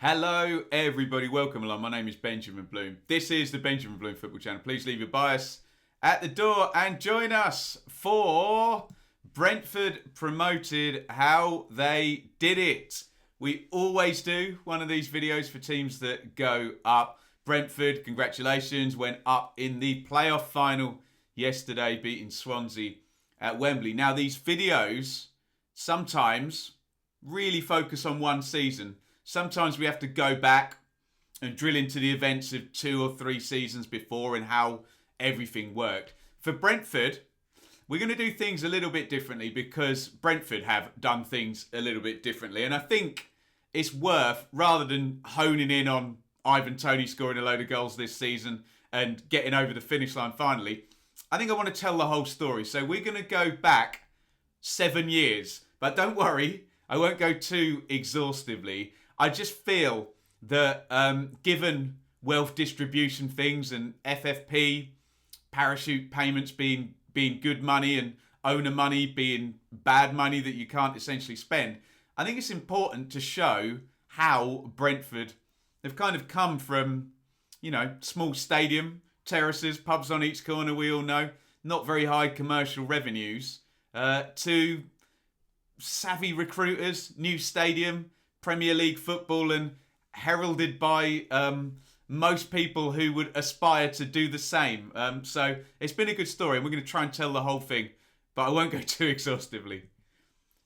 Hello everybody, welcome along. My name is Benjamin Bloom. This is the Benjamin Bloom Football Channel. Please leave your bias at the door and join us for Brentford promoted, how they did it. We always do one of these videos for teams that go up. Brentford, congratulations, went up in the playoff final yesterday, beating Swansea at Wembley. Now these videos sometimes really focus on one season. Sometimes we have to go back and drill into the events of 2 or 3 seasons before and how everything worked. For Brentford, we're going to do things a little bit differently because Brentford have done things a little bit differently. And I think it's worth, rather than honing in on Ivan Toney scoring a load of goals this season and getting over the finish line finally, I think I want to tell the whole story. So we're going to go back 7 years. But don't worry, I won't go too exhaustively. I just feel that given wealth distribution things and FFP, parachute payments being good money and owner money being bad money that you can't essentially spend, I think it's important to show how Brentford have kind of come from, small stadium, terraces, pubs on each corner, we all know, not very high commercial revenues, to savvy recruiters, new stadium, Premier League football, and heralded by most people who would aspire to do the same. So it's been a good story, and we're going to try and tell the whole thing, but I won't go too exhaustively.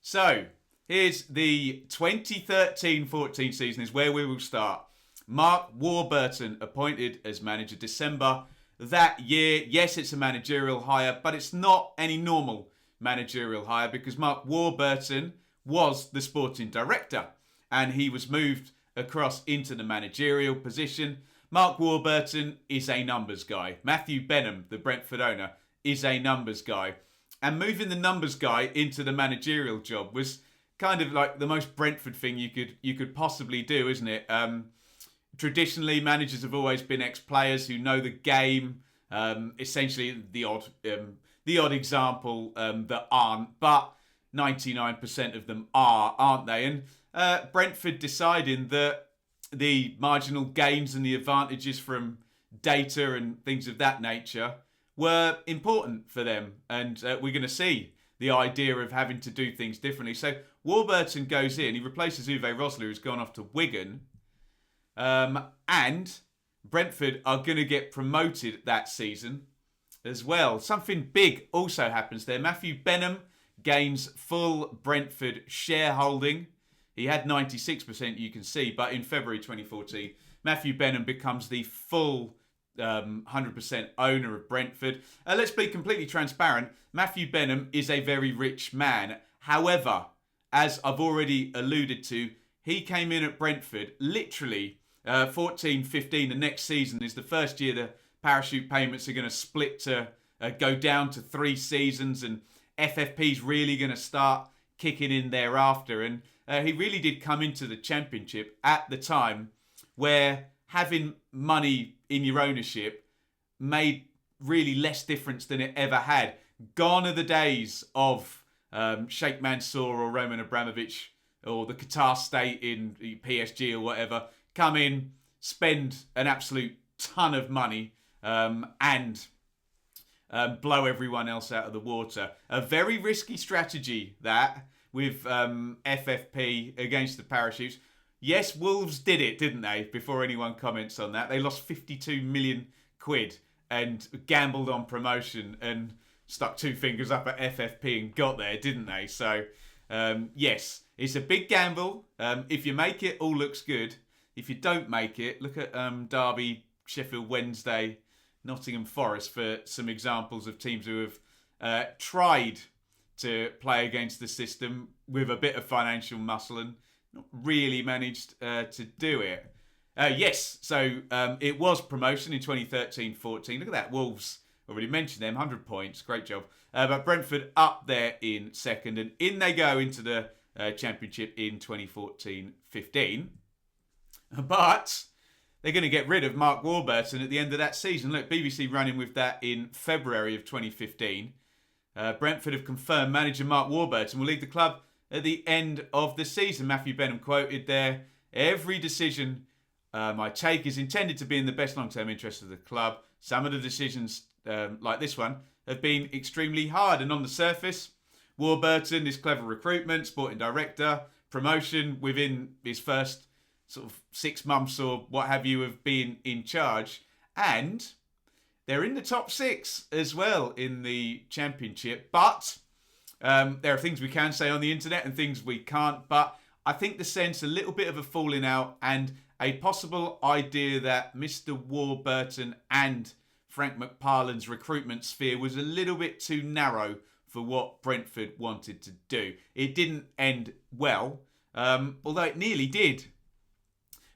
So here's the 2013-14 season is where we will start. Mark Warburton appointed as manager December that year. Yes, it's a managerial hire, but it's not any normal managerial hire because Mark Warburton was the sporting director and he was moved across into the managerial position. Mark Warburton is a numbers guy. Matthew Benham, the Brentford owner, is a numbers guy. And moving the numbers guy into the managerial job was kind of like the most Brentford thing you could possibly do, isn't it? Traditionally, managers have always been ex-players who know the game. Essentially, the odd example that aren't, but 99% of them aren't they? And Brentford deciding that the marginal gains and the advantages from data and things of that nature were important for them. And we're going to see the idea of having to do things differently. So Warburton goes in, he replaces Uwe Rosler, who's gone off to Wigan. And Brentford are going to get promoted that season as well. Something big also happens there. Matthew Benham gains full Brentford shareholding. He had 96%, you can see, but in February 2014, Matthew Benham becomes the full 100% owner of Brentford. Let's be completely transparent. Matthew Benham is a very rich man. However, as I've already alluded to, he came in at Brentford literally 14-15. The next season is the first year the parachute payments are going to split to go down to 3 seasons, and FFP's really going to start kicking in thereafter. And he really did come into the championship at the time where having money in your ownership made really less difference than it ever had. Gone are the days of Sheikh Mansour or Roman Abramovich or the Qatar state in PSG or whatever, come in, spend an absolute ton of money and blow everyone else out of the water. A very risky strategy, that, with FFP against the parachutes. Yes, Wolves did it, didn't they? Before anyone comments on that. They lost 52 million quid and gambled on promotion and stuck 2 fingers up at FFP and got there, didn't they? So, yes, it's a big gamble. If you make it, all looks good. If you don't make it, look at Derby, Sheffield Wednesday, Nottingham Forest for some examples of teams who have tried to play against the system with a bit of financial muscle and not really managed to do it. Yes, so it was promotion in 2013-14. Look at that, Wolves, already mentioned them, 100 points, great job. But Brentford up there in second, and in they go into the Championship in 2014-15. But they're going to get rid of Mark Warburton at the end of that season. Look, BBC running with that in February of 2015. Brentford have confirmed manager Mark Warburton will leave the club at the end of the season. Matthew Benham quoted there Every decision I take is intended to be in the best long-term interest of the club. Some of the decisions, like this one, have been extremely hard. And on the surface, Warburton, this clever recruitment, sporting director, promotion within his first sort of 6 months or what have you of being in charge. And they're in the top 6 as well in the championship. But there are things we can say on the internet and things we can't. But I think the sense a little bit of a falling out and a possible idea that Mr. Warburton and Frank McParland's recruitment sphere was a little bit too narrow for what Brentford wanted to do. It didn't end well, although it nearly did.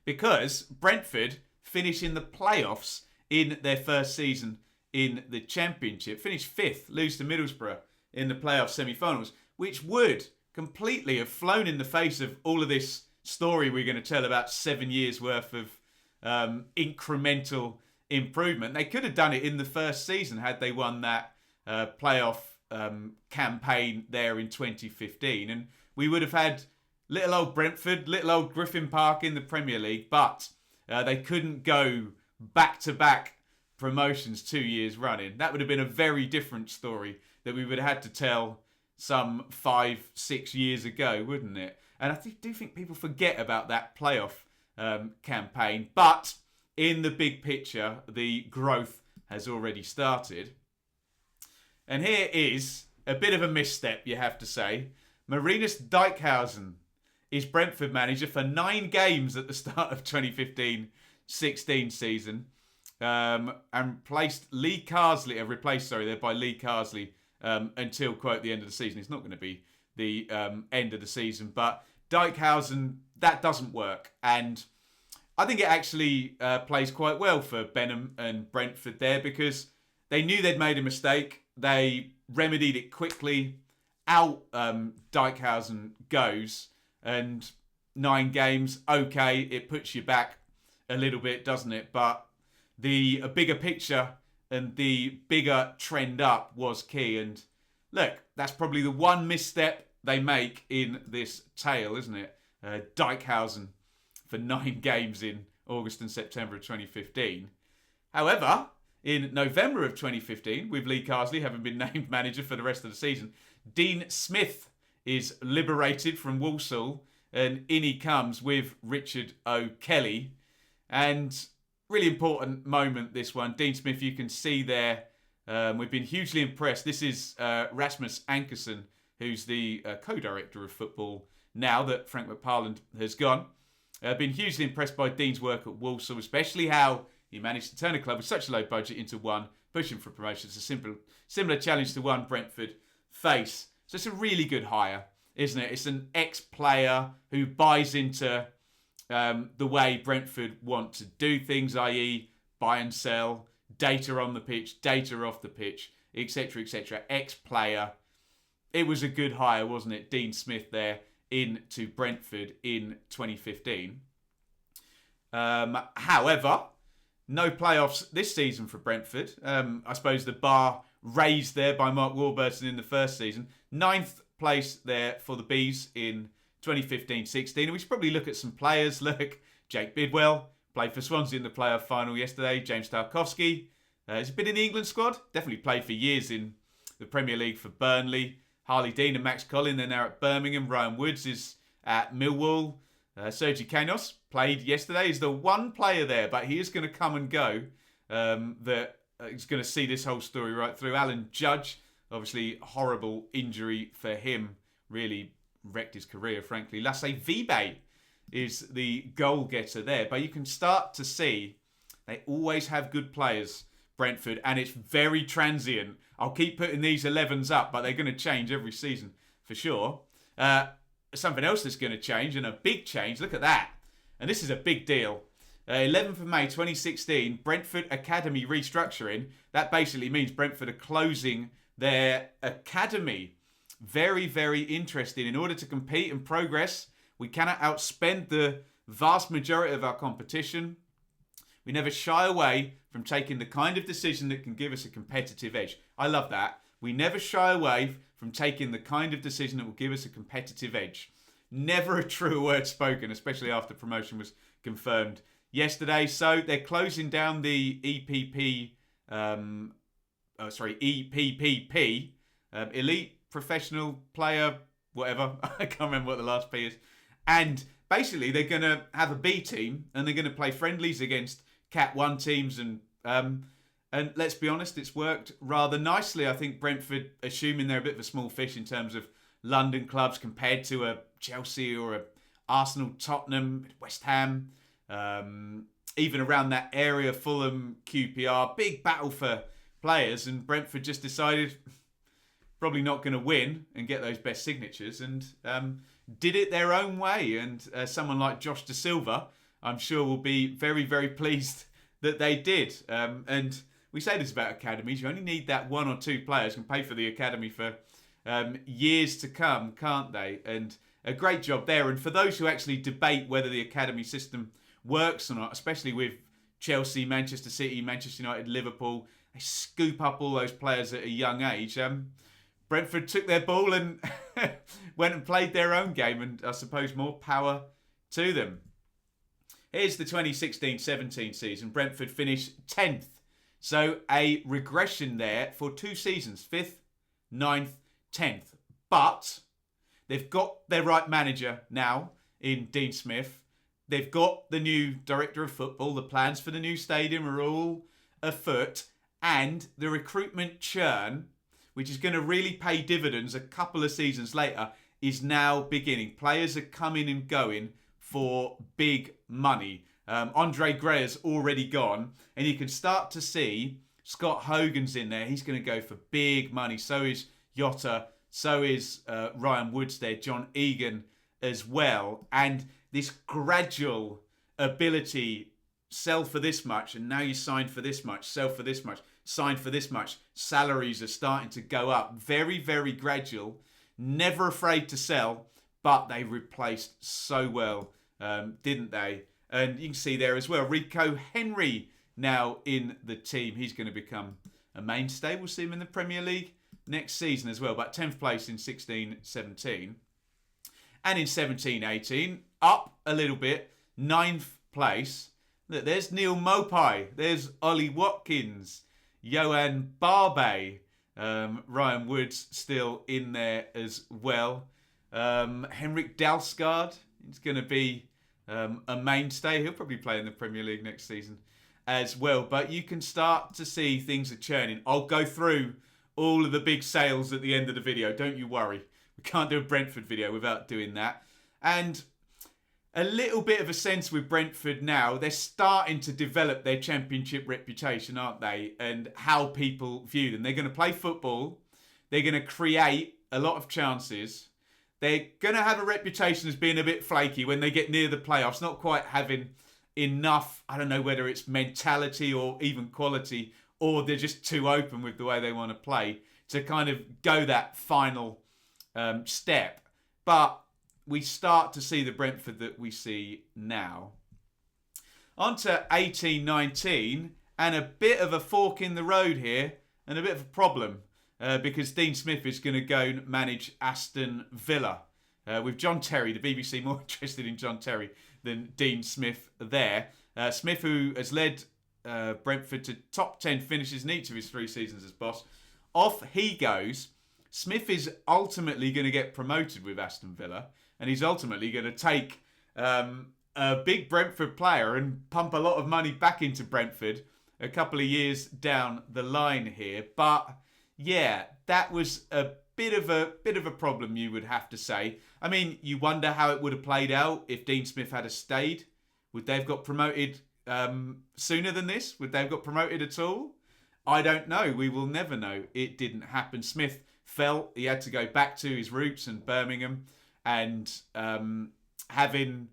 Because Brentford finished in the playoffs in their first season in the Championship. Finished 5th, lose to Middlesbrough in the playoff semi-finals, which would completely have flown in the face of all of this story we're going to tell about 7 years worth of incremental improvement. They could have done it in the first season had they won that playoff campaign there in 2015. And we would have had little old Brentford, little old Griffin Park in the Premier League, but they couldn't go back-to-back promotions 2 years running. That would have been a very different story that we would have had to tell some 5-6 years ago, wouldn't it? And I do think people forget about that playoff campaign. But in the big picture, the growth has already started. And here is a bit of a misstep, you have to say. Marinus Dijkhuizen is Brentford manager for 9 games at the start of 2015-16 season. And replaced Lee Carsley by Lee Carsley until, quote, the end of the season. It's not going to be the end of the season. But Dijkhuizen, that doesn't work. And I think it actually plays quite well for Benham and Brentford there because they knew they'd made a mistake. They remedied it quickly. Out Dijkhuizen goes. And 9 games, okay, it puts you back a little bit, doesn't it? But the bigger picture and the bigger trend up was key. And look, that's probably the one misstep they make in this tale, isn't it? Dijkhuizen for 9 games in August and September of 2015. However, in November of 2015, with Lee Carsley having been named manager for the rest of the season, Dean Smith is liberated from Walsall and in he comes with Richard O'Kelly. And really important moment, this one. Dean Smith, you can see there, we've been hugely impressed. This is Rasmus Ankerson, who's the co-director of football now that Frank McParland has gone. Been hugely impressed by Dean's work at Walsall, especially how he managed to turn a club with such a low budget into one, pushing for promotion. It's a similar challenge to one Brentford face. So it's a really good hire, isn't it? It's an ex-player who buys into the way Brentford want to do things, i.e. buy and sell, data on the pitch, data off the pitch, etc., etc. Ex-player. It was a good hire, wasn't it? Dean Smith there into Brentford in 2015. However, no playoffs this season for Brentford. I suppose the bar raised there by Mark Warburton in the first season. 9th place there for the Bees in 2015-16. And we should probably look at some players. Look, Jake Bidwell played for Swansea in the playoff final yesterday. James Tarkowski has been in the England squad. Definitely played for years in the Premier League for Burnley. Harley Dean and Max Collin, they're now at Birmingham. Ryan Woods is at Millwall. Sergi Canos played yesterday. He's the one player there, but he is going to come and go. That is going to see this whole story right through. Alan Judge, obviously horrible injury for him. Really wrecked his career, frankly. Lasse Vibe is the goal getter there. But you can start to see they always have good players, Brentford, and it's very transient. I'll keep putting these 11s up, but they're going to change every season for sure. Something else that's going to change, and a big change, look at that. And this is a big deal. 11th of May 2016, Brentford Academy restructuring. That basically means Brentford are closing their academy. Very, very interesting. In order to compete and progress, we cannot outspend the vast majority of our competition. We never shy away from taking the kind of decision that can give us a competitive edge. I love that. We never shy away from taking the kind of decision that will give us a competitive edge. Never a truer word spoken, especially after promotion was confirmed yesterday. So they're closing down the EPPP, Elite Professional Player, whatever. I can't remember what the last P is. And basically, they're going to have a B team, and they're going to play friendlies against Cat 1 teams. And let's be honest, it's worked rather nicely. I think Brentford, assuming they're a bit of a small fish in terms of London clubs compared to a Chelsea or a Arsenal, Tottenham, West Ham, even around that area, Fulham, QPR, big battle for players, and Brentford just decided probably not going to win and get those best signatures, and did it their own way. And someone like Josh Da Silva, I'm sure, will be very, very pleased that they did. And we say this about academies, you only need that one or two players can pay for the academy for years to come, can't they? And a great job there. And for those who actually debate whether the academy system works or not, especially with Chelsea, Manchester City, Manchester United, Liverpool, they scoop up all those players at a young age. Brentford took their ball and went and played their own game, and I suppose more power to them. Here's the 2016-17 season. Brentford finished 10th. So a regression there for 2 seasons, 5th, 9th, 10th. But they've got their right manager now in Dean Smith. They've got the new director of football. The plans for the new stadium are all afoot. And the recruitment churn, which is going to really pay dividends a couple of seasons later, is now beginning. Players are coming and going for big money. Andre Greer's already gone, and you can start to see Scott Hogan's in there. He's going to go for big money. So is Yotta. So is Ryan Woodstead, John Egan as well. And this gradual ability, sell for this much, and now you sign for this much, sell for this much, sign for this much. Salaries are starting to go up. Very, very gradual. Never afraid to sell, but they replaced so well, didn't they? And you can see there as well, Rico Henry now in the team. He's going to become a mainstay. We'll see him in the Premier League next season as well. But 10th place in 16-17. And in 17-18, up a little bit, 9th place. Look, there's Neil Mopai. There's Ollie Watkins. Johan Barbet. Ryan Woods still in there as well. Henrik Dalsgaard. He's going to be a mainstay. He'll probably play in the Premier League next season as well. But you can start to see things are churning. I'll go through all of the big sales at the end of the video. Don't you worry. We can't do a Brentford video without doing that. And a little bit of a sense with Brentford now. They're starting to develop their championship reputation, aren't they? And how people view them. They're going to play football. They're going to create a lot of chances. They're going to have a reputation as being a bit flaky when they get near the playoffs, not quite having enough, I don't know whether it's mentality or even quality, or they're just too open with the way they want to play to kind of go that final step. But we start to see the Brentford that we see now. On to 18-19, and a bit of a fork in the road here, and a bit of a problem. Because Dean Smith is going to go and manage Aston Villa. With John Terry, the BBC more interested in John Terry than Dean Smith there. Smith, who has led Brentford to top 10 finishes in each of his 3 seasons as boss. Off he goes. Smith is ultimately going to get promoted with Aston Villa. And he's ultimately going to take a big Brentford player and pump a lot of money back into Brentford a couple of years down the line here. But yeah, that was a bit of a problem, you would have to say. I mean, you wonder how it would have played out if Dean Smith had stayed. Would they have got promoted sooner than this? Would they have got promoted at all? I don't know. We will never know. It didn't happen. Smith felt he had to go back to his roots in Birmingham, and having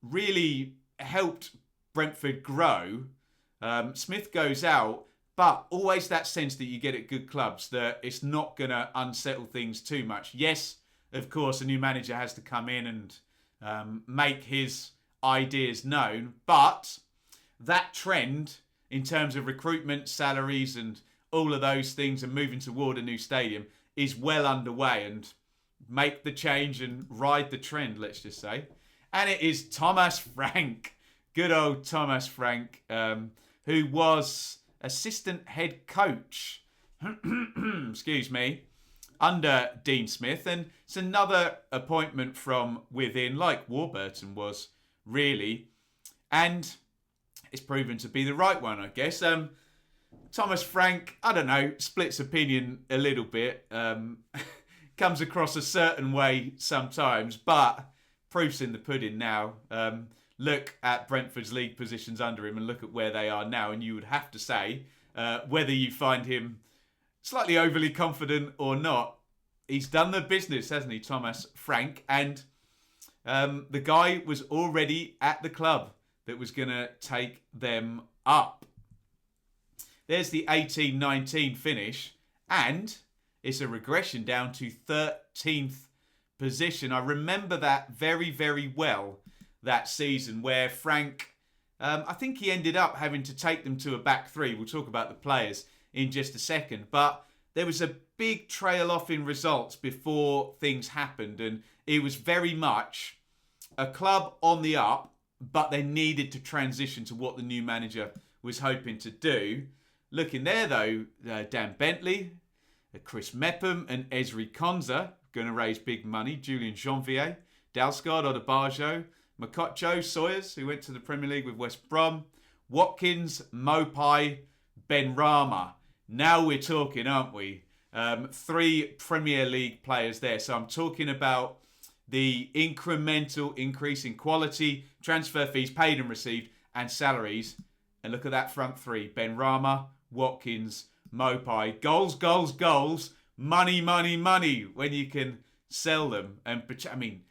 really helped Brentford grow, Smith goes out. But always that sense that you get at good clubs that it's not going to unsettle things too much. Yes, of course, a new manager has to come in and make his ideas known. But that trend in terms of recruitment, salaries and all of those things and moving toward a new stadium is well underway. And make the change and ride the trend, let's just say. And it is Thomas Frank. Good old Thomas Frank, who was assistant head coach, excuse me, under Dean Smith. And it's another appointment from within, like Warburton was, really. And it's proven to be the right one, I guess. Thomas Frank, I don't know, splits opinion a little bit. Comes across a certain way sometimes, but proof's in the pudding now. Look at Brentford's league positions under him and look at where they are now, and you would have to say, whether you find him slightly overly confident or not, he's done the business, hasn't he, Thomas Frank? And the guy was already at the club that was going to take them up. There's the 18-19 finish, and it's a regression down to 13th position. I remember that very, very well, that season, where Frank, I think he ended up having to take them to a back three. We'll talk about the players in just a second. But there was a big trail off in results before things happened, and it was very much a club on the up, but they needed to transition to what the new manager was hoping to do. Looking there, though, Dan Bentley, Chris Mepham and Esri Konza going to raise big money. Julian Janvier, Dalsgaard, Odebajo, Makotjo, Sawyers, who went to the Premier League with West Brom, Watkins, Mopai, Benrahma. Now we're talking, aren't we? 3 Premier League players there. So I'm talking about the incremental increase in quality, transfer fees paid and received, and salaries. And look at that front 3. Benrahma, Watkins, Mopai. Goals, goals, goals. Money, money, money when you can sell them. And I mean,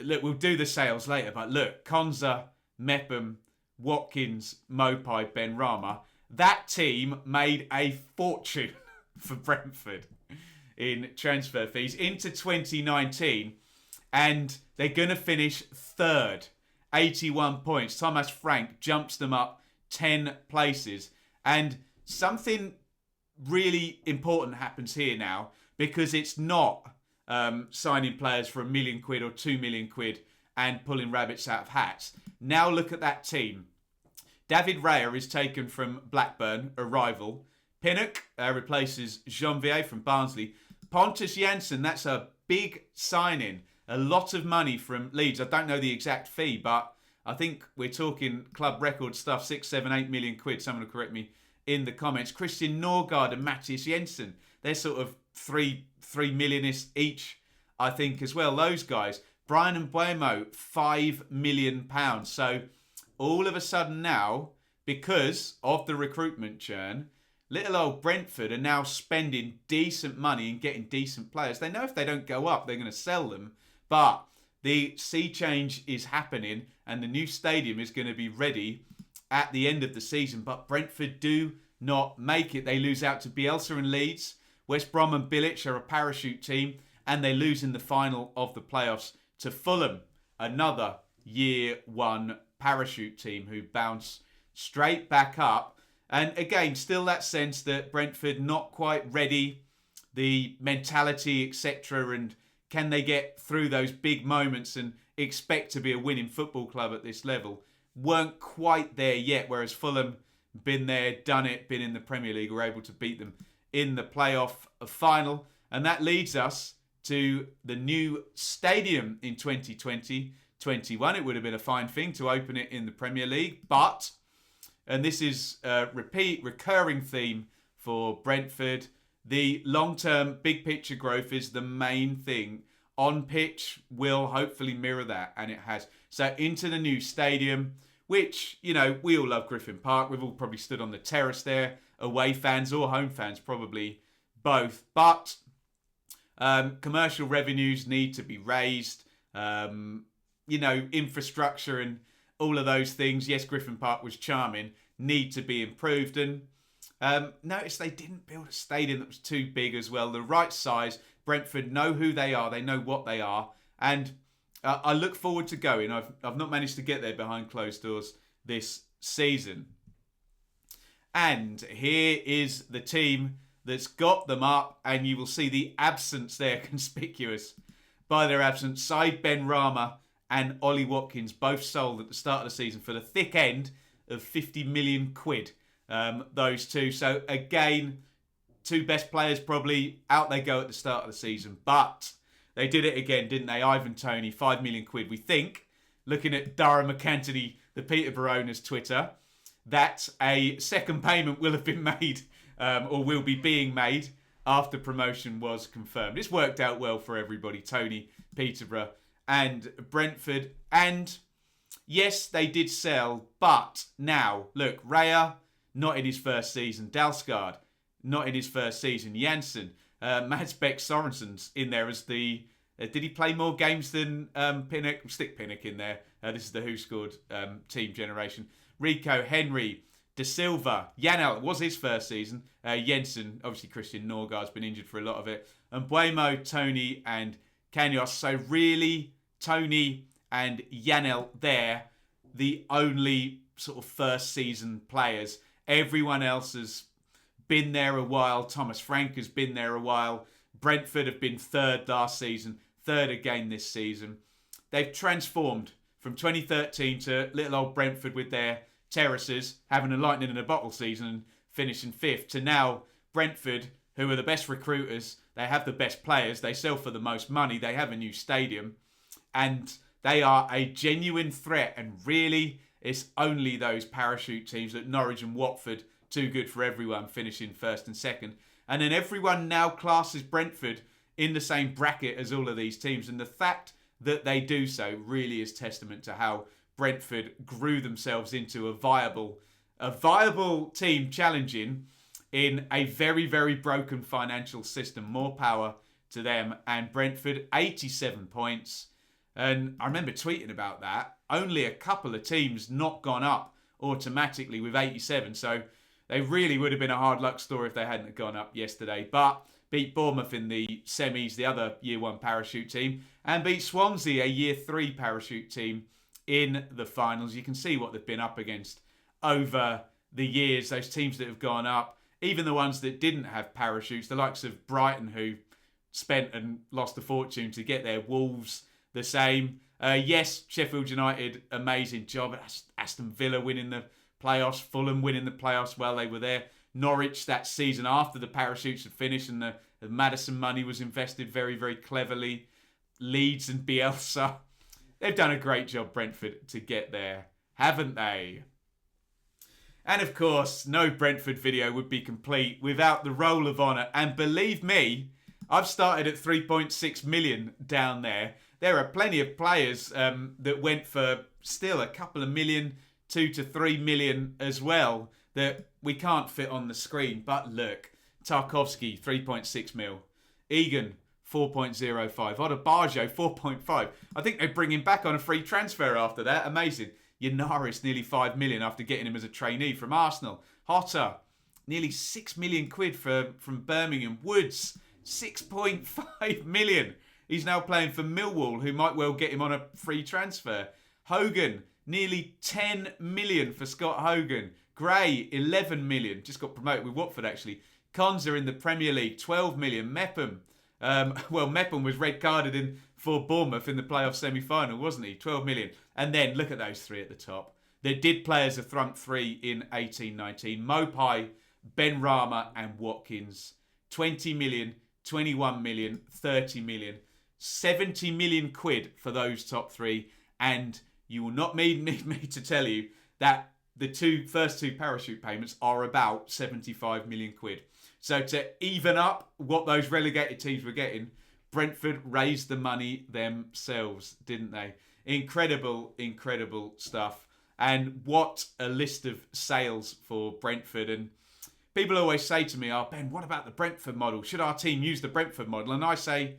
look, we'll do the sales later, but look, Konza, Mepham, Watkins, Mopai, Benrahma. That team made a fortune for Brentford in transfer fees into 2019, and they're going to finish 3rd, 81 points. Thomas Frank jumps them up 10 places, and something really important happens here now, because it's not signing players for £1 million or £2 million and pulling rabbits out of hats. Now look at that team. David Raya is taken from Blackburn, a rival. Pinnock replaces Janvier from Barnsley. Pontus Jansson, that's a big signing. A lot of money from Leeds. I don't know the exact fee, but I think we're talking club record stuff, 6, 7, 8 million quid. Someone will correct me in the comments. Christian Norgard and Mathias Jensen. They're sort of 3 million-ish each, I think, as well. Those guys. Brian Mbuemo, £5 million. So all of a sudden now, because of the recruitment churn, little old Brentford are now spending decent money and getting decent players. They know if they don't go up, they're going to sell them. But the sea change is happening and the new stadium is going to be ready at the end of the season. But Brentford do not make it. They lose out to Bielsa and Leeds. West Brom and Bilic are a parachute team, and they lose in the final of the playoffs to Fulham, another year 1 parachute team who bounce straight back up. And again, still that sense that Brentford not quite ready, the mentality, etc. And can they get through those big moments and expect to be a winning football club at this level? Weren't quite there yet, whereas Fulham, been there, done it, been in the Premier League, were able to beat them in the playoff final. And that leads us to the new stadium in 2020-21. It would have been a fine thing to open it in the Premier League, but, and this is a recurring theme for Brentford, the long-term big picture growth is the main thing. On pitch will hopefully mirror that, and it has. So into the new stadium, which, you know, we all love Griffin Park. We've all probably stood on the terrace there, away fans or home fans, probably both. But commercial revenues need to be raised. You know, infrastructure and all of those things. Yes, Griffin Park was charming. Need to be improved. And notice they didn't build a stadium that was too big as well. The right size. Brentford know who they are. They know what they are. And I look forward to going. I've not managed to get there behind closed doors this season. And here is the team that's got them up. And you will see the absence there conspicuous by their absence. Said Benrahma and Ollie Watkins both sold at the start of the season for the thick end of 50 million quid. Those two. So again, two best players probably out they go at the start of the season. But they did it again, didn't they? Ivan Toney, 5 million quid. We think, looking at Dara McAntony, the Peterborough owner's Twitter, that a second payment will have been made or will be being made after promotion was confirmed. It's worked out well for everybody. Toney, Peterborough and Brentford. And yes, they did sell. But now, look, Raya, not in his first season. Dalsgaard, not in his first season. Janssen, Mads Beck Sorensen's in there as the... did he play more games than Pinnock? Stick Pinnock in there. This is the Who Scored team generation. Rico, Henry, De Silva, Janel, it was his first season. Jensen, obviously Christian Norgard's been injured for a lot of it. And Buemo, Toney and Kanyos. So really, Toney and Janel there, the only sort of first season players. Everyone else has been there a while. Thomas Frank has been there a while. Brentford have been third last season, third again this season. They've transformed from 2013 to little old Brentford with their terraces, having a lightning in a bottle season and finishing fifth, to now Brentford, who are the best recruiters, they have the best players, they sell for the most money, they have a new stadium, and they are a genuine threat. And really, it's only those parachute teams that Norwich and Watford, too good for everyone, finishing first and second. And then everyone now classes Brentford in the same bracket as all of these teams. And the fact that they do so really is testament to how Brentford grew themselves into a viable team challenging in a very, very broken financial system. More power to them. And Brentford, 87 points. And I remember tweeting about that. Only a couple of teams not gone up automatically with 87. So they really would have been a hard luck story if they hadn't gone up yesterday. But beat Bournemouth in the semis, the other Year 1 parachute team, and beat Swansea, a Year 3 parachute team, in the finals. You can see what they've been up against over the years, those teams that have gone up, even the ones that didn't have parachutes, the likes of Brighton, who spent and lost a fortune to get there. Wolves, the same. Yes, Sheffield United, amazing job. Aston Villa winning the playoffs, Fulham winning the playoffs while they were there. Norwich that season after the parachutes had finished and the Mattheson money was invested very, very cleverly. Leeds and Bielsa. They've done a great job, Brentford, to get there, haven't they? And of course, no Brentford video would be complete without the Roll of Honour. And believe me, I've started at 3.6 million down there. There are plenty of players that went for still a couple of million, 2 to 3 million as well, that we can't fit on the screen. But look, Tarkovsky, 3.6 mil. Egan, 4.05. Odabajo, 4.5. I think they bring him back on a free transfer after that. Amazing. Yanaris, nearly 5 million after getting him as a trainee from Arsenal. Hotter, nearly 6 million quid from Birmingham. Woods, 6.5 million. He's now playing for Millwall, who might well get him on a free transfer. Hogan, nearly 10 million for Scott Hogan. Gray, 11 million. Just got promoted with Watford, actually. Konza in the Premier League, 12 million. Mepham. Mepham was red carded for Bournemouth in the playoff semi-final, wasn't he? 12 million. And then look at those three at the top. They did play as a front three in 18-19. Mopai, Benrahma and Watkins. 20 million, 21 million, 30 million. 70 million quid for those top three. And you will not need me to tell you that the first two parachute payments are about 75 million quid. So to even up what those relegated teams were getting, Brentford raised the money themselves, didn't they? Incredible, incredible stuff. And what a list of sales for Brentford. And people always say to me, Ben, what about the Brentford model? Should our team use the Brentford model? And I say,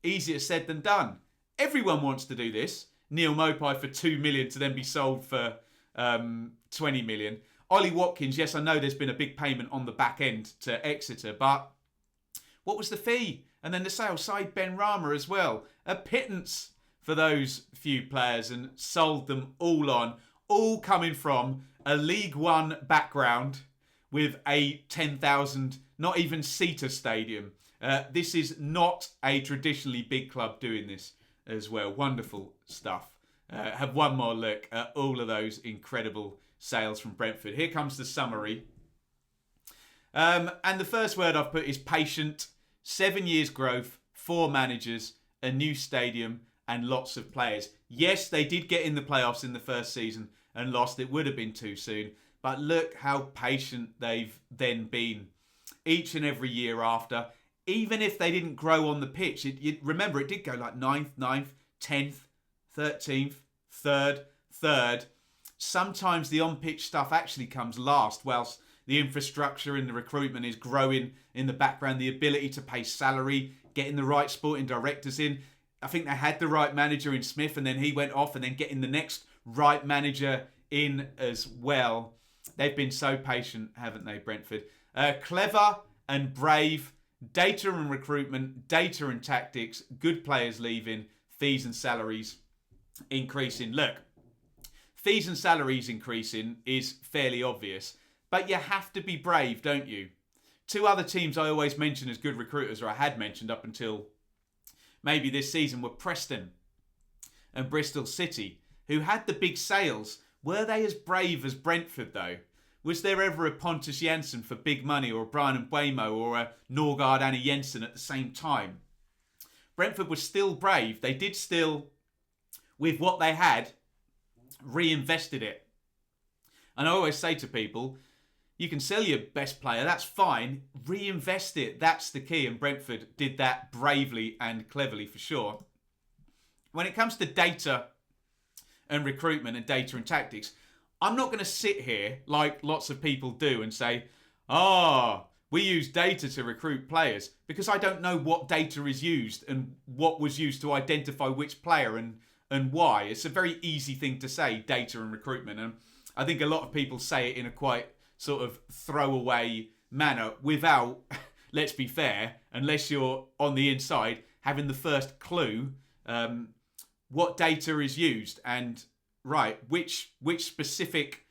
easier said than done. Everyone wants to do this. Neil Mopai for 2 million to then be sold for 20 million. Ollie Watkins, yes, I know there's been a big payment on the back end to Exeter, but what was the fee? And then the sale side Benrahma as well. A pittance for those few players, and sold them all on. All coming from a League One background with a 10,000, not even seater stadium. This is not a traditionally big club doing this. as well. Wonderful stuff. Have one more look at all of those incredible sales from Brentford. Here comes the summary. And the first word I've put is patient. 7 years growth, 4 managers, a new stadium, and lots of players. Yes, they did get in the playoffs in the first season and lost. It would have been too soon. But look how patient they've then been each and every year after. Even if they didn't grow on the pitch. Remember, it did go like 9th, 10th, 13th, 3rd. Sometimes the on-pitch stuff actually comes last, whilst the infrastructure and the recruitment is growing in the background. The ability to pay salary, getting the right sporting directors in. I think they had the right manager in Smith, and then he went off, and then getting the next right manager in as well. They've been so patient, haven't they, Brentford? Clever and brave. Data and recruitment, data and tactics, good players leaving, fees and salaries increasing. Look, fees and salaries increasing is fairly obvious, but you have to be brave, don't you? 2 other teams I always mention as good recruiters, or I had mentioned up until maybe this season, were Preston and Bristol City, who had the big sales. Were they as brave as Brentford, though? Was there ever a Pontus Jansson for big money, or a Brian Mbeumo, or a Norgard Annie Jensen at the same time? Brentford was still brave. They did still, with what they had, reinvested it. And I always say to people, you can sell your best player, that's fine. Reinvest it, that's the key. And Brentford did that bravely and cleverly for sure. When it comes to data and recruitment and data and tactics, I'm not going to sit here like lots of people do and say, we use data to recruit players, because I don't know what data is used and what was used to identify which player and why. It's a very easy thing to say, data and recruitment. And I think a lot of people say it in a quite sort of throwaway manner without, let's be fair, unless you're on the inside, having the first clue what data is used and which specific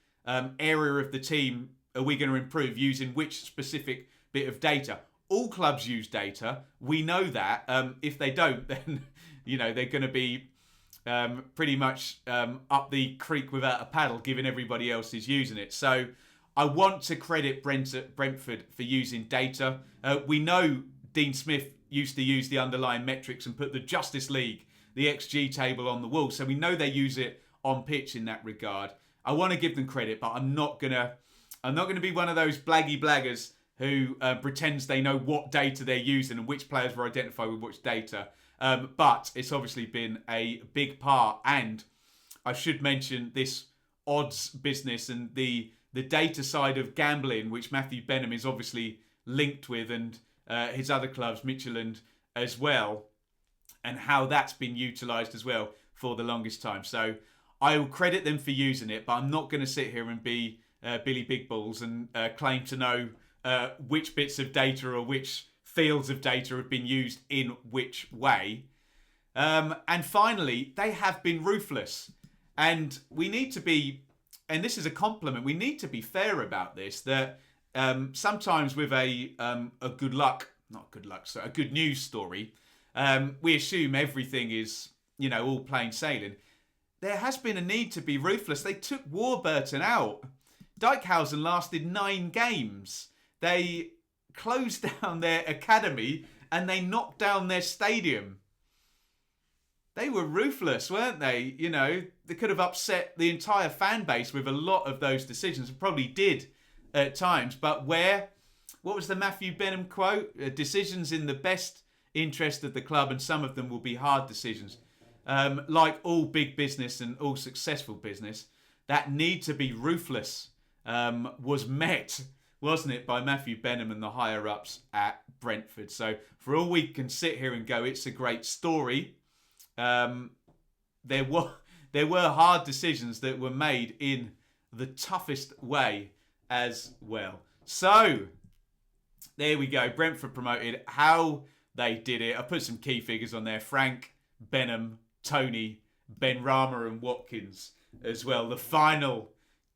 area of the team are we going to improve using which specific bit of data. All clubs use data. We know that. If they don't, then they're going to be pretty much up the creek without a paddle, given everybody else is using it. So I want to credit Brentford for using data. We know Dean Smith used to use the underlying metrics and put the Justice League, the XG table on the wall. So we know they use it on pitch in that regard. I want to give them credit, but I'm not gonna be one of those blaggy blaggers who pretends they know what data they're using and which players were identified with which data. But it's obviously been a big part, and I should mention this odds business and the data side of gambling, which Matthew Benham is obviously linked with, and his other clubs, Midtjylland as well, and how that's been utilised as well for the longest time. So I will credit them for using it, but I'm not going to sit here and be Billy Big Balls and claim to know which bits of data or which fields of data have been used in which way. And finally, they have been ruthless. And we need to be, and this is a compliment, we need to be fair about this, that sometimes with a good news story, we assume everything is, all plain sailing. There has been a need to be ruthless. They took Warburton out. Dijkhuizen lasted 9 games. They closed down their academy and they knocked down their stadium. They were ruthless, weren't they? They could have upset the entire fan base with a lot of those decisions. Probably did at times. But what was the Matthew Benham quote? Decisions in the best interest of the club, and some of them will be hard decisions. Like all big business and all successful business, that need to be ruthless was met, wasn't it, by Matthew Benham and the higher-ups at Brentford. So for all we can sit here and go, it's a great story, there were hard decisions that were made in the toughest way as well. So there we go. Brentford promoted. How they did it. I put some key figures on there. Frank, Benham, Tony, Benrahma and Watkins as well. The final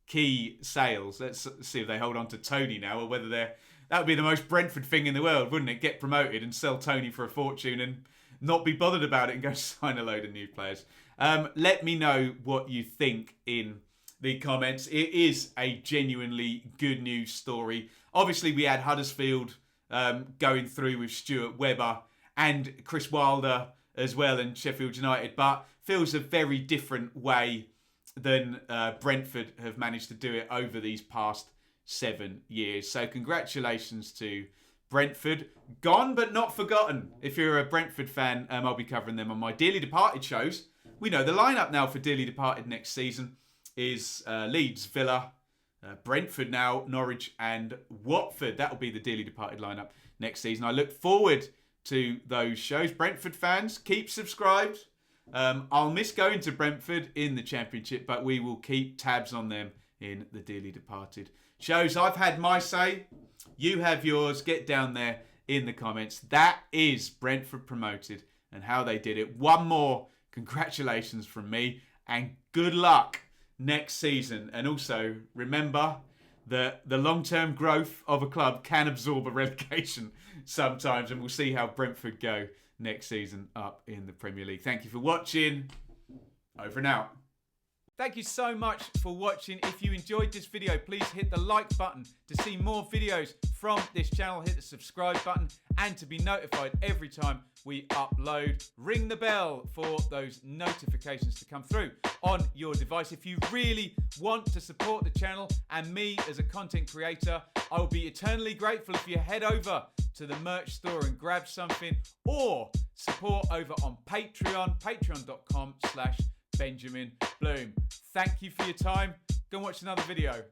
key sales. Let's see if they hold on to Tony now, or whether that would be the most Brentford thing in the world, wouldn't it? Get promoted and sell Tony for a fortune not be bothered about it and go sign a load of new players. Let me know what you think in the comments. It is a genuinely good news story. Obviously, we had Huddersfield going through with Stuart Webber and Chris Wilder as well, and Sheffield United, but feels a very different way than Brentford have managed to do it over these past 7 years. So congratulations to Brentford. Gone but not forgotten. If you're a Brentford fan, I'll be covering them on my Dearly Departed shows. We know the lineup now for Dearly Departed next season is Leeds, Villa, Brentford now, Norwich and Watford. That'll be the Dearly Departed lineup next season. I look forward to those shows. Brentford fans, keep subscribed. I'll miss going to Brentford in the Championship, but we will keep tabs on them in the Dearly Departed shows. I've had my say. You have yours. Get down there in the comments. That is Brentford promoted and how they did it. One more congratulations from me and good luck next season. And also remember that the long-term growth of a club can absorb a relegation sometimes, and we'll see how Brentford go next season up in the Premier League. Thank you for watching. Over and out. Thank you so much for watching. If you enjoyed this video, please hit the like button to see more videos from this channel. Hit the subscribe button and to be notified every time we upload. Ring the bell for those notifications to come through on your device. If you really want to support the channel and me as a content creator, I will be eternally grateful if you head over to the merch store and grab something, or support over on Patreon, patreon.com/Benjamin Bloom. Thank you for your time. Go and watch another video.